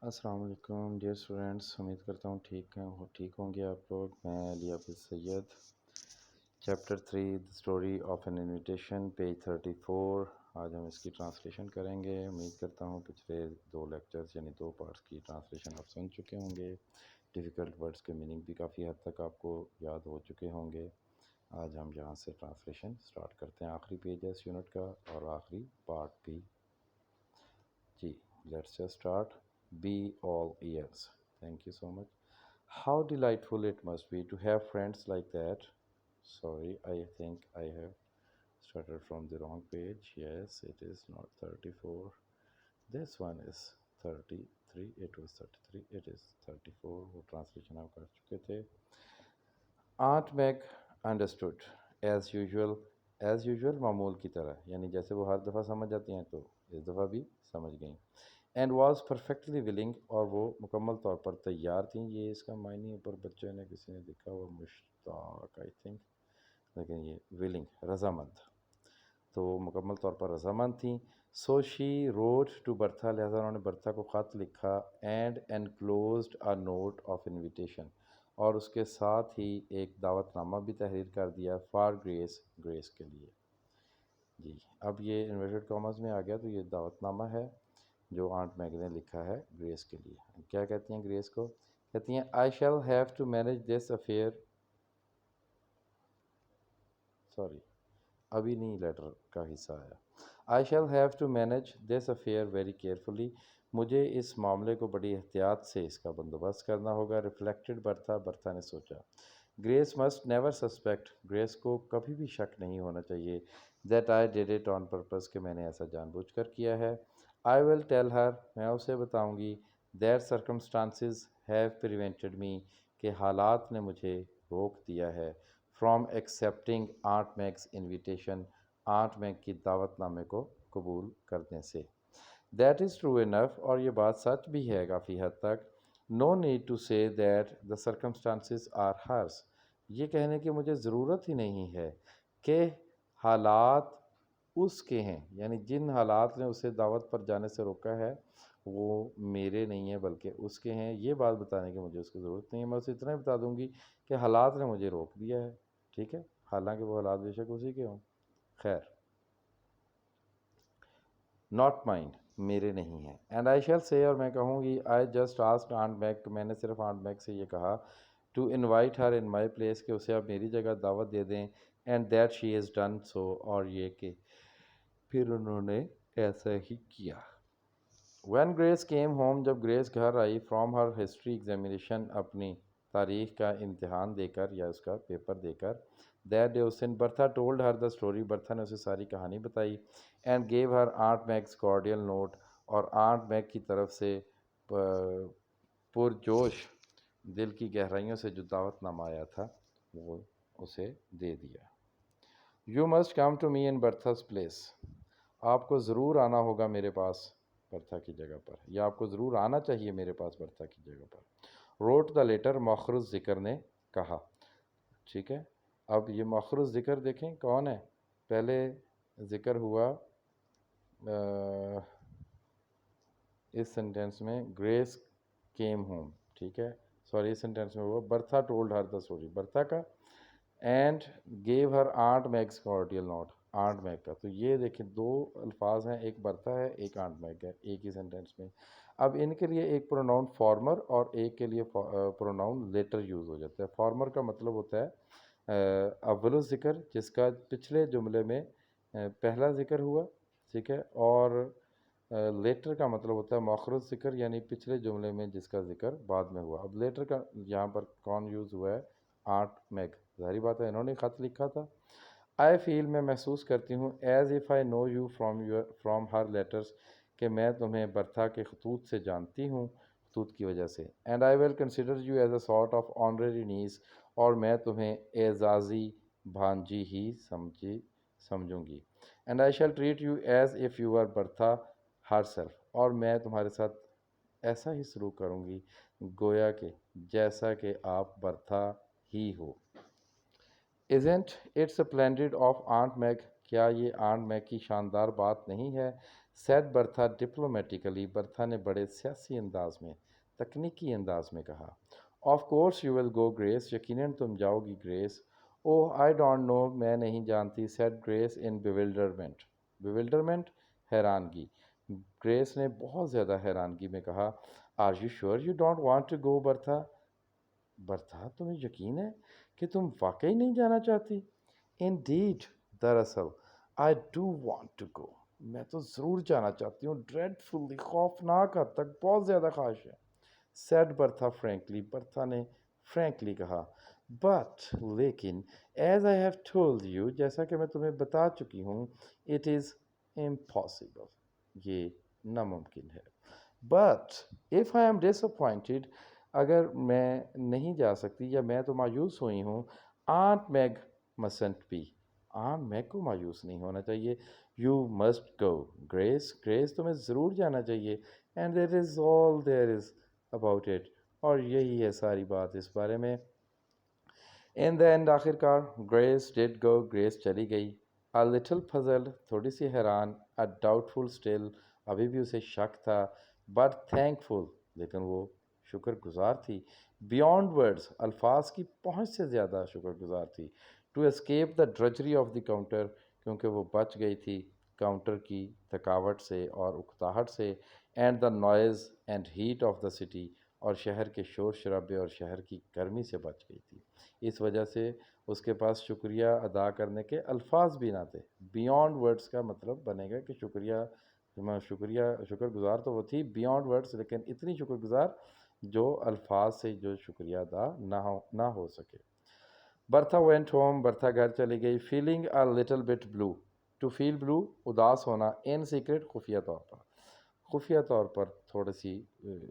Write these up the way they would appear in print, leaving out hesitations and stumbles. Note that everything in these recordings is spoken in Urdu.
السلام علیکم ڈیئر اسٹوڈینٹس، امید کرتا ہوں ٹھیک ہوں گے آپ لوگ۔ میں Ali Hafiz Syed, chapter 3 the story of an invitation, page 34۔ آج ہم اس کی ٹرانسلیشن کریں گے۔ امید کرتا ہوں پچھلے 2 لیکچرز یعنی 2 پارٹس کی ٹرانسلیشن آپ سن چکے ہوں گے۔ ڈیفیکلٹ ورڈز کے میننگ بھی کافی حد تک آپ کو یاد ہو چکے ہوں گے۔ آج ہم یہاں سے ٹرانسلیشن سٹارٹ کرتے ہیں۔ آخری پیج ہے اس یونٹ کا اور آخری پارٹ بھی۔ جی let's just start. Be all ears. Thank you so much. How delightful it must be to have friends like that. Sorry, I think I have started from the wrong page. Yes, it is not 34. This one is 33. It was 33. It is 34. وہ ٹرانسلیشن آپ کر چکے تھے۔ Aunt Meg understood as usual معمول کی طرح، یعنی جیسے وہ ہر دفعہ سمجھ جاتی ہیں تو اس دفعہ بھی سمجھ گئیں۔ اینڈ واز پرفیکٹلی ولنگ، اور وہ مکمل طور پر تیار تھیں۔ یہ اس کا معنی اوپر بچے نے کسی نے لکھا ہوا مشتاق آئی تھنک، لیکن یہ ولنگ رضامند، تو وہ مکمل طور پر رضامند تھیں۔ سو شی روٹ ٹو برتھا، لہٰذا انہوں نے برتھا کو خط لکھا۔ And enclosed a note of invitation, اور اس کے ساتھ ہی ایک دعوت نامہ بھی تحریر کر دیا، فار گریس کے لیے۔ جی اب یہ انورٹڈ کاماز میں آ گیا، تو یہ دعوت نامہ ہے جو آنٹ میگ نے لکھا ہے گریس کے لیے۔ کیا کہتی ہیں گریس کو؟ کہتی ہیں I shall have to manage this affair, sorry ابھی نہیں لیٹر کا حصہ آیا۔ I shall have to manage this affair very carefully, مجھے اس معاملے کو بڑی احتیاط سے اس کا بندوبست کرنا ہوگا۔ ریفلیکٹڈ برتھا نے سوچا۔ Grace must never suspect, Grace کو کبھی بھی شک نہیں ہونا چاہیے، that I did it on purpose, کہ میں نے ایسا جان بوجھ کر کیا ہے۔ آئی ول ٹیل ہر، میں اسے بتاؤں گی، that circumstances have prevented me, کہ حالات نے مجھے روک دیا ہے، from accepting aunt Meg's invitation, aunt Meg کی دعوت نامے کو قبول کرنے سے۔ دیٹ از ٹرو انف، اور یہ بات سچ بھی ہے کافی حد تک۔ نو نیڈ ٹو سے دیٹ دا سرکمسٹانسز آر ہرس، یہ کہنے کی مجھے ضرورت ہی نہیں ہے کہ حالات اس کے ہیں، یعنی جن حالات نے اسے دعوت پر جانے سے روکا ہے وہ میرے نہیں ہیں بلکہ اس کے ہیں۔ یہ بات بتانے کی مجھے اس کی ضرورت نہیں ہے، میں اسے اتنا ہی بتا دوں گی کہ حالات نے مجھے روک دیا ہے، ٹھیک ہے، حالانکہ وہ حالات بے شک اسی کے ہوں۔ خیر، ناٹ مائنڈ، میرے نہیں ہیں۔ اینڈ آئی شیل سے، اور میں کہوں گی، I just asked Aunt Meg, میں نے صرف آنٹ میگ سے یہ کہا، to invite her in my place, کہ اسے آپ میری جگہ دعوت دے دیں۔ And that she has done so, اور یہ کہ پھر انہوں نے ایسا ہی کیا۔ وین گریس کیم ہوم، جب گریس گھر آئی، فرام ہر ہسٹری ایگزامینیشن، اپنی تاریخ کا امتحان دے کر یا اس کا پیپر دے کر، دیٹ ڈے اس دن، Bertha told her the story, Bertha نے اسے ساری کہانی بتائی۔ And gave her aunt Meg's cordial note, اور آنٹ میگ کی طرف سے پرجوش دل کی گہرائیوں سے جو دعوت نامہ آیا تھا وہ اسے دے دیا۔ You must come to me in Bertha's place, آپ کو ضرور آنا ہوگا میرے پاس برتھا کی جگہ پر، یا آپ کو ضرور آنا چاہیے میرے پاس برتھا کی جگہ پر۔ روٹ دا لیٹر، مؤخر الذکر نے کہا، ٹھیک ہے۔ اب یہ مؤخر الذکر دیکھیں کون ہے، پہلے ذکر ہوا اس سینٹینس میں گریس کیم ہوم، ٹھیک ہے، سوری اس سینٹینس میں ہوا برتھا told her the story, Bertha کا، and gave her aunt Meg's cordial note, aunt Meg کا۔ تو یہ دیکھیں 2 الفاظ ہیں، ایک برتھا ہے ایک آنٹ میگ ہے، ایک ہی سینٹینس میں۔ اب ان کے لیے ایک پروناؤن فارمر اور ایک کے لیے پروناؤن لیٹر یوز ہو جاتا ہے۔ فارمر کا مطلب ہوتا ہے اول الذکر، جس کا پچھلے جملے میں پہلا ذکر ہوا، ٹھیک ہے، اور لیٹر کا مطلب ہوتا ہے مؤخر الذکر، یعنی پچھلے جملے میں جس کا ذکر بعد میں ہوا۔ اب لیٹر کا یہاں پر کون یوز ہوا ہے؟ آنٹ میگ، ظاہری بات ہے انہوں نے خط لکھا تھا۔ آئی فیل، میں محسوس کرتی ہوں، as if I know you from her letters, کہ میں تمہیں برتھا کے خطوط سے جانتی ہوں، خطوط کی وجہ سے۔ And I will consider you as a sort of honorary niece, اور میں تمہیں اعزازی بھانجی ہی سمجھوں گی۔ And I shall treat you as if you are Bertha ہر سیلف، اور میں تمہارے ساتھ ایسا ہی سلوک کروں گی گویا کہ جیسا کہ آپ برتھا ہی ہو۔ Isn't it splendid of Aunt Meg، کیا یہ آنٹ میگ کی شاندار بات نہیں ہے؟ said برتھا diplomatically. برتھا نے بڑے سیاسی انداز میں، تکنیکی انداز میں کہا. Of course you will go Grace. یقیناً تم جاؤ گی Grace. Oh I don't know. میں نہیں جانتی said Grace in bewilderment. Bewilderment حیرانگی. گریس نے بہت زیادہ حیرانگی میں کہا. Are you sure you don't want to go برتھا؟ برتھا تمہیں یقین ہے کہ تم واقعی نہیں جانا چاہتی؟ Indeed. دراصل I do want to go. میں تو ضرور جانا چاہتی ہوں. Dreadfully. خوفناک حد تک بہت زیادہ خواہش ہے. Said برتھا frankly. برتھا نے frankly کہا. But لیکن as I have told you. جیسا کہ میں تمہیں بتا چکی ہوں. It is impossible. یہ ناممکن ہے. But if I am disappointed. اگر میں نہیں جا سکتی یا میں تو مایوس ہوئی ہوں. Aunt Meg mustn't be. Aunt Meg کو مایوس نہیں ہونا چاہیے. You must go. گریس تمہیں ضرور جانا چاہیے. And that is all there is about it. اور یہی ہے ساری بات اس بارے میں. In the end آخر کار گریس did go. گریس چلی گئی. A little puzzled. تھوڑی سی حیران. A doubtful still. ابھی بھی اسے شک تھا. But thankful. لیکن وہ شکر گزار تھی. Beyond words. الفاظ کی پہنچ سے زیادہ شکر گزار تھی. To escape the drudgery of the counter. کیونکہ وہ بچ گئی تھی کاؤنٹر کی تھکاوٹ سے اور اکتاہٹ سے. And the noise and heat of the city. اور شہر کے شور شرابے اور شہر کی گرمی سے بچ گئی تھی. اس وجہ سے اس کے پاس شکریہ ادا کرنے کے الفاظ بھی نہ تھے. بیانڈ ورڈز کا مطلب بنے گا کہ شکر گزار تو وہ تھی بیانڈ ورڈز، لیکن اتنی شکر گزار جو الفاظ سے جو شکریہ ادا نہ ہو سکے. برتھا went home. برتھا گھر چلی گئی. Feeling a little bit blue. To feel blue اداس ہونا. In secret خفیہ طور پر. خفیہ طور پر تھوڑی سی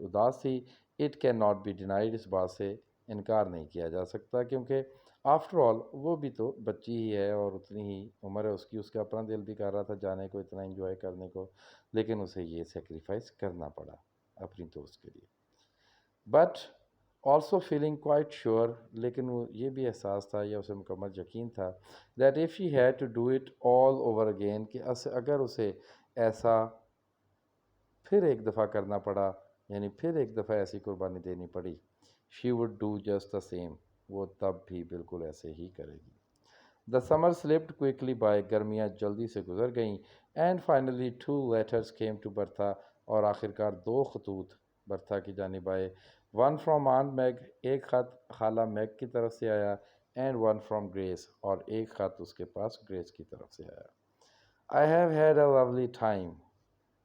اداس تھی. It cannot be denied. اس بات سے انکار نہیں کیا جا سکتا کیونکہ آفٹر آل وہ بھی تو بچی ہی ہے اور اتنی ہی عمر ہے اس کی. اس کا اپنا دل بھی کر رہا تھا جانے کو، اتنا انجوائے کرنے کو، لیکن اسے یہ سیکریفائس کرنا پڑا اپنی دوست کے لیے. But also feeling quite sure. لیکن وہ یہ بھی احساس تھا یا اسے مکمل یقین تھا that if she had to do it all over again, کہ اگر اسے ایسا پھر ایک دفعہ کرنا پڑا، یعنی پھر ایک دفعہ ایسی قربانی دینی پڑی، she would do just the same. وہ تب بھی بالکل ایسے ہی کرے گی. The summer slipped quickly by. گرمیاں جلدی سے گزر گئیں. And finally 2 letters came to Bertha. اور آخرکار 2 خطوط برتھا کی جانب آئے. One from Aunt Meg. ایک خط خالہ میگ کی طرف سے آیا. And one from Grace. اور ایک خط اس کے پاس گریس کی طرف سے آیا. I have had a lovely time.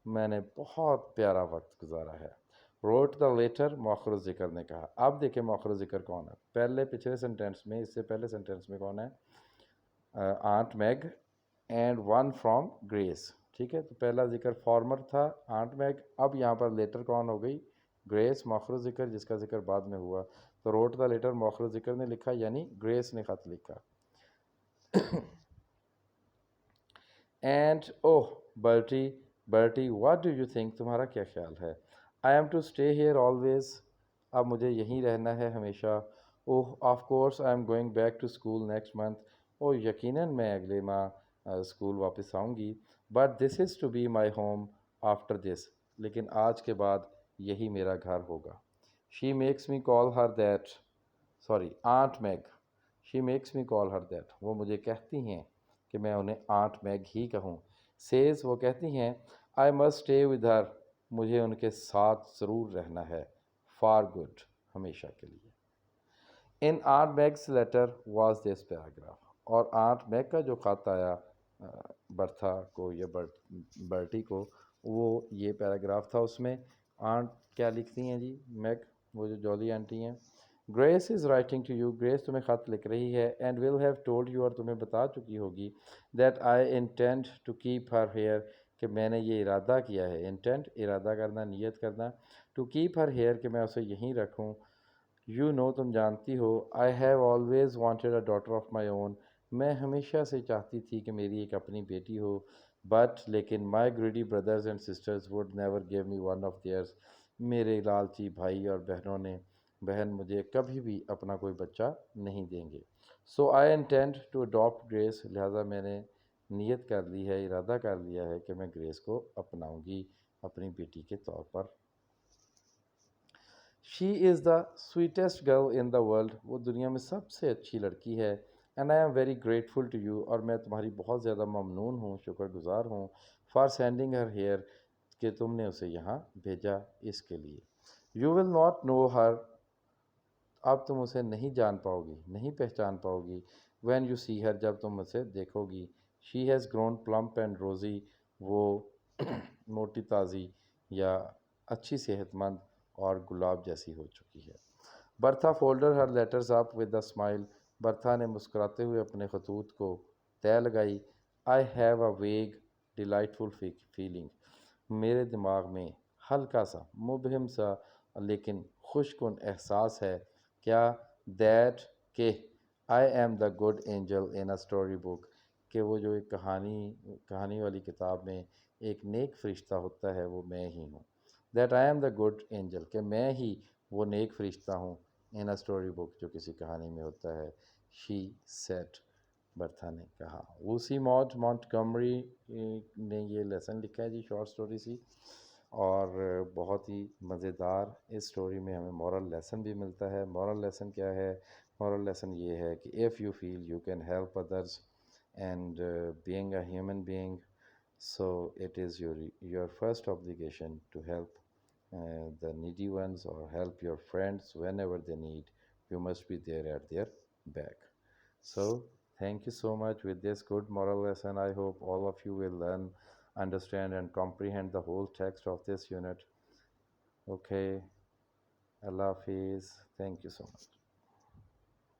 میں نے بہت پیارا وقت گزارا ہے. روٹ دا لیٹر. مؤخر الذکر نے کہا. اب دیکھیں مؤخر الذکر کون ہے. پچھلے سینٹینس میں، اس سے پہلے سینٹینس میں کون ہے؟ Aunt Meg and one from Grace. ٹھیک ہے، تو پہلا ذکر فارمر تھا آنٹ میگ. اب یہاں پر لیٹر کون ہو گئی؟ گریس. مؤخر ذکر جس کا ذکر بعد میں ہوا. تو روٹ دا لیٹر مؤخر ذکر نے لکھا، یعنی گریس نے خط لکھا. And oh Bertie what do you think. تمہارا کیا خیال ہے؟ I am to stay here always. اب مجھے یہیں رہنا ہے ہمیشہ. Oh of course I am going back to school next month. اوہ یقیناً میں اگلے ماہ اسکول واپس آؤں گی. But this is to be my home after this. لیکن آج کے بعد یہی میرا گھر ہوگا. She makes me call her that. Aunt Meg. She makes me call her that. وہ مجھے کہتی ہیں کہ میں انہیں آنٹ میگ ہی کہوں. سیز. وہ کہتی ہیں I must stay with her. مجھے ان کے ساتھ ضرور رہنا ہے. For good. ہمیشہ کے لیے. In aunt Meg's letter was this paragraph. اور آنٹ میگ کا جو خط آیا برتھا کو یا برٹی کو، وہ یہ پیراگراف تھا. اس میں آنٹ کیا لکھتی ہیں جی؟ میگ، وہ جو جولی آنٹی ہیں. Grace is writing to you. گریس تمہیں خط لکھ رہی ہے. And will have told you. اور تمہیں بتا چکی ہوگی. That I intend to keep her here. کہ میں نے یہ ارادہ کیا ہے. انٹینٹ ارادہ کرنا، نیت کرنا. ٹو کیپ ہر ہیئر کہ میں اسے یہیں رکھوں. یو نو تم جانتی ہو. I have always wanted a daughter of my own. میں ہمیشہ سے چاہتی تھی کہ میری ایک اپنی بیٹی ہو. بٹ لیکن my greedy brothers and sisters would never give me one of theirs. میرے لالچی بھائی اور بہن مجھے کبھی بھی اپنا کوئی بچہ نہیں دیں گے. سو آئی انٹینڈ ٹو اڈاپٹ گریس. لہٰذا میں نے نیت کر لی ہے، ارادہ کر لیا ہے کہ میں گریس کو اپناؤں گی اپنی بیٹی کے طور پر۔ She is the sweetest girl in the world, وہ دنیا میں سب سے اچھی لڑکی ہے۔ And I am very grateful to you, اور میں تمہاری بہت زیادہ ممنون ہوں، شکر گزار ہوں، فار سینڈنگ ہر ہیئر، کہ تم نے اسے یہاں بھیجا اس کے لیے۔ یو ول ناٹ نو ہر، اب تم اسے نہیں جان پاؤ گی، نہیں پہچان پاؤ گی، وین یو سی ہر، جب تم اسے دیکھو گی۔ She has grown plump and روزی، وہ موٹی تازی یا اچھی صحت مند اور گلاب جیسی ہو چکی ہے۔ برتھا folder Hare letters up with a smile, برتھا نے مسکراتے ہوئے اپنے خطوط کو تہہ لگائی۔ I have a wig ڈیلائٹفل feeling, میرے دماغ میں ہلکا سا مبہم سا لیکن خوش کن احساس ہے۔ کیا؟ دیٹ، کہ I am the good angel in a story book, کہ وہ جو ایک کہانی والی کتاب میں ایک نیک فرشتہ ہوتا ہے وہ میں ہی ہوں۔ That I am the good angel, کہ میں ہی وہ نیک فرشتہ ہوں، ان اے اسٹوری بک، جو کسی کہانی میں ہوتا ہے۔ شی سیٹ، برتھا نے کہا۔ ووسی ماٹ مونٹگمری نے یہ لیسن لکھا ہے جی، شارٹ سٹوری سی، اور بہت ہی مزیدار۔ اس سٹوری میں ہمیں مورل لیسن بھی ملتا ہے۔ مورل لیسن کیا ہے؟ مورل لیسن یہ ہے کہ if you feel you can help others and being a human being, so it is your first obligation to help the needy ones or help your friends whenever they need. You must be there at their back. So thank you so much. With this good moral lesson, I hope all of you will learn, understand and comprehend the whole text of this unit. Okay, Allah Hafiz. Thank you so much.